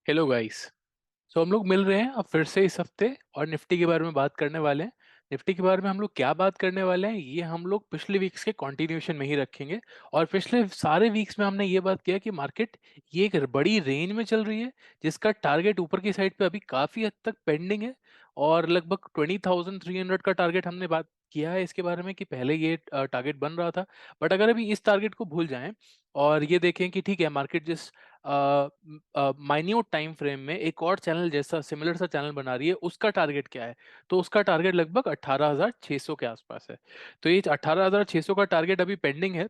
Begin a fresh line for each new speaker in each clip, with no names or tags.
Hello guys. सो हम लोग मिल रहे हैं अब फिर से इस हफ्ते और निफ्टी के बारे में बात करने वाले हैं। निफ्टी के बारे में हम लोग क्या बात करने वाले हैं ये हम लोग पिछले वीक्स के कंटिन्यूशन में ही रखेंगे। और पिछले सारे वीक्स में हमने ये बात किया कि मार्केट ये एक बड़ी रेंज में चल रही है जिसका टारगेट ऊपर की साइड पे अभी काफी हद तक पेंडिंग है। और लगभग 20,300 का टारगेट हमने बात किया है इसके बारे में कि पहले ये टारगेट बन रहा था। बट अगर अभी इस टारगेट को भूल जाएं और ये देखें कि ठीक है मार्केट जिस माइन्यूट टाइम फ्रेम में एक और चैनल जैसा सिमिलर सा चैनल बना रही है उसका टारगेट क्या है। तो उसका टारगेट लगभग 18,600 के आसपास है। तो ये 18,600 का टारगेट अभी पेंडिंग है।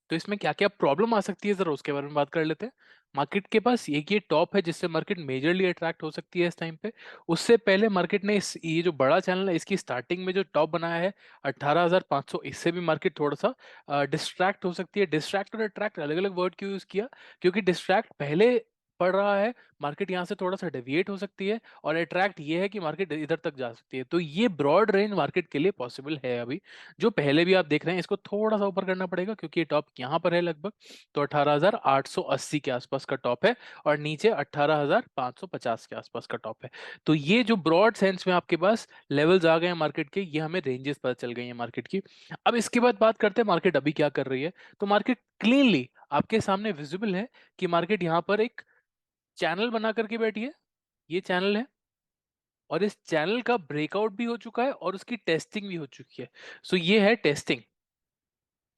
तो इसमें क्या क्या प्रॉब्लम आ सकती है जरा उसके बारे में बात कर लेते हैं। मार्केट के पास एक ये टॉप है जिससे मार्केट मेजरली अट्रैक्ट हो सकती है इस टाइम पे। उससे पहले मार्केट ने इस ये जो बड़ा चैनल है इसकी स्टार्टिंग में जो टॉप बनाया है 18,500, इससे भी मार्केट थोड़ा सा डिस्ट्रैक्ट हो सकती है। डिस्ट्रैक्ट और अट्रैक्ट अलग अलग वर्ड क्यों यूज किया, क्योंकि डिस्ट्रैक्ट पहले पड़ रहा है, मार्केट यहाँ से थोड़ा सा डेविएट हो सकती है। और अट्रैक्ट ये है कि मार्केट इधर तक जा सकती है। तो ये ब्रॉड रेंज मार्केट के लिए पॉसिबल है अभी। जो पहले भी आप देख रहे हैं इसको थोड़ा सा ऊपर करना पड़ेगा क्योंकि ये टॉप यहाँ पर है लगभग। तो 18,880 के आसपास का टॉप है और नीचे 18,550 के आसपास का टॉप है। तो ये जो ब्रॉड सेंस में आपके पास लेवल्स आ गए हैं मार्केट के, ये हमें रेंजेस पता चल गई हैं मार्केट की। अब इसके बाद बात करते हैं मार्केट अभी क्या कर रही है। तो मार्केट क्लीनली आपके सामने विजिबल है कि मार्केट यहाँ पर एक चैनल बना करके बैठी है। ये चैनल है और इस चैनल का ब्रेकआउट भी हो चुका है और उसकी टेस्टिंग भी हो चुकी है। सो ये है टेस्टिंग,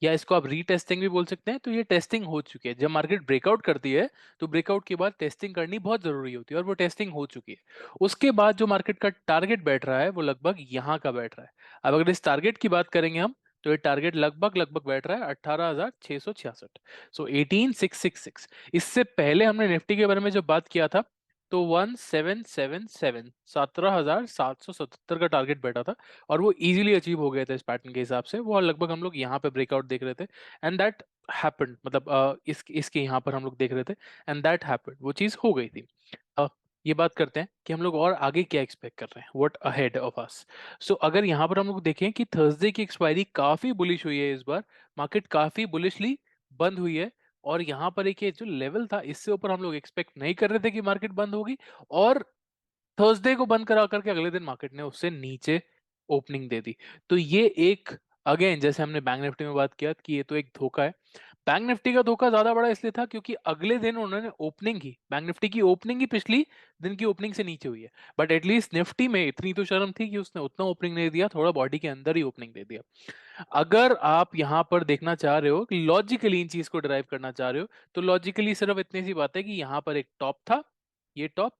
या इसको आप रीटेस्टिंग भी बोल सकते हैं। तो ये टेस्टिंग हो चुकी है। जब मार्केट ब्रेकआउट करती है तो ब्रेकआउट के बाद टेस्टिंग करनी बहुत जरूरी होती है और वो टेस्टिंग हो चुकी है। उसके बाद जो मार्केट का टारगेट बैठ रहा है वो लगभग यहाँ का बैठ रहा है। अब अगर इस टारगेट की बात करेंगे हम, तो ये टारगेट लगभग लगभग बैठ रहा है 18,666। सो 18,666। इससे पहले हमने निफ्टी के बारे में जब बात किया था तो 1777, 17,777 का टारगेट बैठा था। और वो इजीली अचीव हो गए थे इस पैटर्न के हिसाब से। वो लगभग हम लोग यहाँ पे ब्रेकआउट देख रहे थे एंड दैट हैपेंड, मतलब इसके यहाँ पर हम लोग देख रहे थे एंड दैट हैपेंड, वो चीज हो गई थी। अ, ये बात करते हैं कि हम लोग और आगे क्या एक्सपेक्ट कर रहे हैं, व्हाट अहेड ऑफ अस। सो अगर यहाँ पर हम लोग देखें कि थर्सडे की एक्सपायरी काफी बुलिश हुई है इस बार, मार्केट काफी बुलिशली बंद हुई है। और यहाँ पर एक ये जो लेवल था इससे ऊपर हम लोग एक्सपेक्ट नहीं कर रहे थे कि मार्केट बंद होगी। और थर्सडे को बंद करा करके अगले दिन मार्केट ने उससे नीचे ओपनिंग दे दी। तो ये एक, अगेन जैसे हमने बैंक निफ्टी में बात किया कि ये तो एक धोखा है। बैंक निफ्टी का धोखा ज्यादा बड़ा इसलिए था क्योंकि अगले दिन उन्होंने ओपनिंग की, बैंक निफ्टी की ओपनिंग ही पिछली दिन की ओपनिंग से नीचे हुई है। बट एटलीस्ट निफ्टी में इतनी तो शर्म थी कि उसने उतना ओपनिंग नहीं दिया, थोड़ा बॉडी के अंदर ही ओपनिंग दे दिया। अगर आप यहाँ पर देखना चाह रहे हो कि लॉजिकली इन चीज को डिराइव करना चाह रहे हो, तो लॉजिकली सिर्फ इतनी सी बात है कि यहाँ पर एक टॉप था। ये टॉप,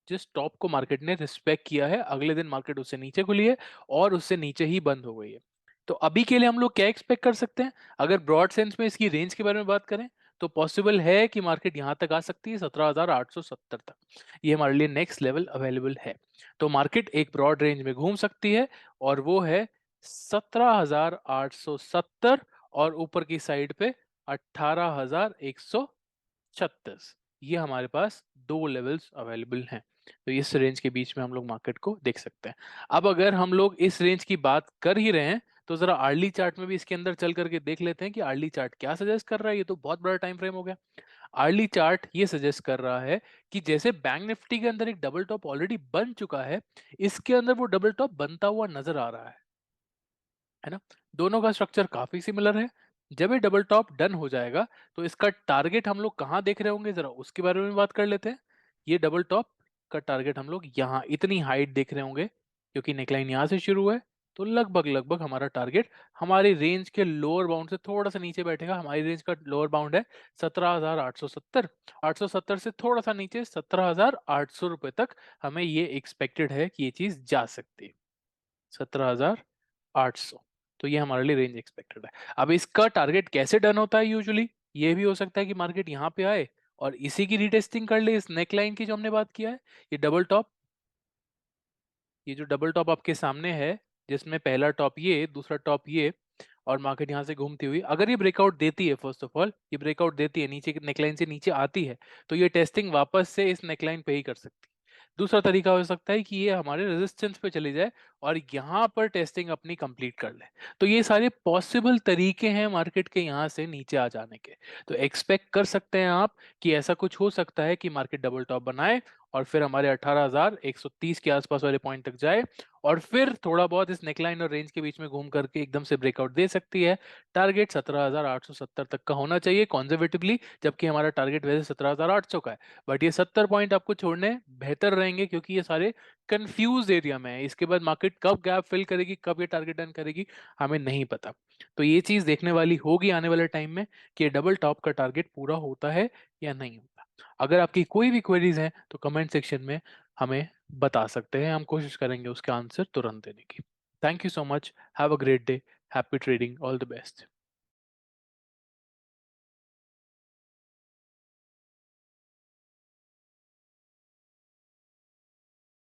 जिस टॉप को मार्केट ने रिस्पेक्ट किया है, अगले दिन मार्केट उससे नीचे खुली है और उससे नीचे ही बंद हो गई है। तो अभी के लिए हम लोग क्या एक्सपेक्ट कर सकते हैं, अगर ब्रॉड सेंस में इसकी रेंज के बारे में बात करें, तो पॉसिबल है कि मार्केट यहां तक आ सकती है 17,870 तक। ये हमारे लिए नेक्स्ट लेवल अवेलेबल है। तो मार्केट एक ब्रॉड रेंज में घूम सकती है और वो है 17,870 और ऊपर की साइड पे 18,136। ये हमारे पास दो लेवल्स अवेलेबल हैं। तो इस रेंज के बीच में हम लोग मार्केट को देख सकते हैं। अब अगर हम लोग इस रेंज की बात कर ही रहे हैं तो जरा आर्ली चार्ट में भी इसके अंदर चल करके देख लेते हैं कि आर्ली चार्ट क्या सजेस्ट कर रहा है। ये तो बहुत बड़ा टाइम फ्रेम हो गया। आर्ली चार्ट ये सजेस्ट कर रहा है कि जैसे बैंक निफ्टी के अंदर एक डबल टॉप ऑलरेडी बन चुका है, इसके अंदर वो डबल टॉप बनता हुआ नजर आ रहा है ना। दोनों का स्ट्रक्चर काफी सिमिलर है। जब ये डबल टॉप डन हो जाएगा तो इसका टारगेट हम लोग कहाँ देख रहे होंगे, जरा उसके बारे में बात कर लेते हैं। ये डबल टॉप का टारगेट हम लोग यहाँ इतनी हाइट देख रहे होंगे क्योंकि नेकलाइन यहाँ से शुरू है। तो लगभग लगभग हमारा टारगेट हमारी रेंज के लोअर बाउंड से थोड़ा सा नीचे बैठेगा। हमारी रेंज का लोअर बाउंड है 17,870। 870 से थोड़ा सा नीचे 17,800 रुपए तक हमें ये एक्सपेक्टेड है कि ये चीज जा सकती है, 17,800। तो ये हमारे लिए रेंज एक्सपेक्टेड है। अब इसका टारगेट कैसे डन होता है यूजुअली, ये भी हो सकता है कि मार्केट यहाँ पे आए और इसी की रीटेस्टिंग कर ले, इस नेकलाइन की जो हमने बात किया है। ये डबल टॉप, ये जो डबल टॉप आपके सामने है, जिसमें पहला टॉप ये, दूसरा टॉप ये, और मार्केट यहाँ से घूमती हुई अगर ये ब्रेकआउट देती है, फर्स्ट ऑफ ऑल ये ब्रेकआउट देती है, नीचे नेकलाइन से नीचे आती है, तो ये टेस्टिंग वापस से इस नेकलाइन पे ही कर सकती है। दूसरा तरीका हो सकता है कि ये हमारे रेजिस्टेंस पे चली जाए और यहाँ पर टेस्टिंग अपनी कंप्लीट कर ले। तो ये सारे पॉसिबल तरीके हैं मार्केट के यहाँ से नीचे आ जाने के। तो एक्सपेक्ट कर सकते हैं आप कि ऐसा कुछ हो सकता है कि मार्केट डबल टॉप बनाए और फिर हमारे 18,130 के आसपास वाले पॉइंट तक जाए, और फिर थोड़ा बहुत इस नेकलाइन और रेंज के बीच में घूम करके एकदम से ब्रेकआउट दे सकती है। टारगेट 17,870 तक का होना चाहिए कॉन्जर्वेटिवली, जबकि हमारा टारगेट वैसे 17,800 का है। बट ये 70 पॉइंट आपको छोड़ने बेहतर रहेंगे, क्योंकि ये सारे कंफ्यूज एरिया में है। इसके बाद मार्केट कब गैप फिल करेगी, कब ये टारगेट रन करेगी, हमें नहीं पता। तो ये चीज देखने वाली होगी आने वाले टाइम में कि ये डबल टॉप का टारगेट पूरा होता है या नहीं होता। अगर आपकी कोई भी क्वेरीज हैं तो कमेंट सेक्शन में हमें बता सकते हैं, हम कोशिश करेंगे उसका आंसर तुरंत देने की। Thank you so much, have a great day, happy trading, all the best.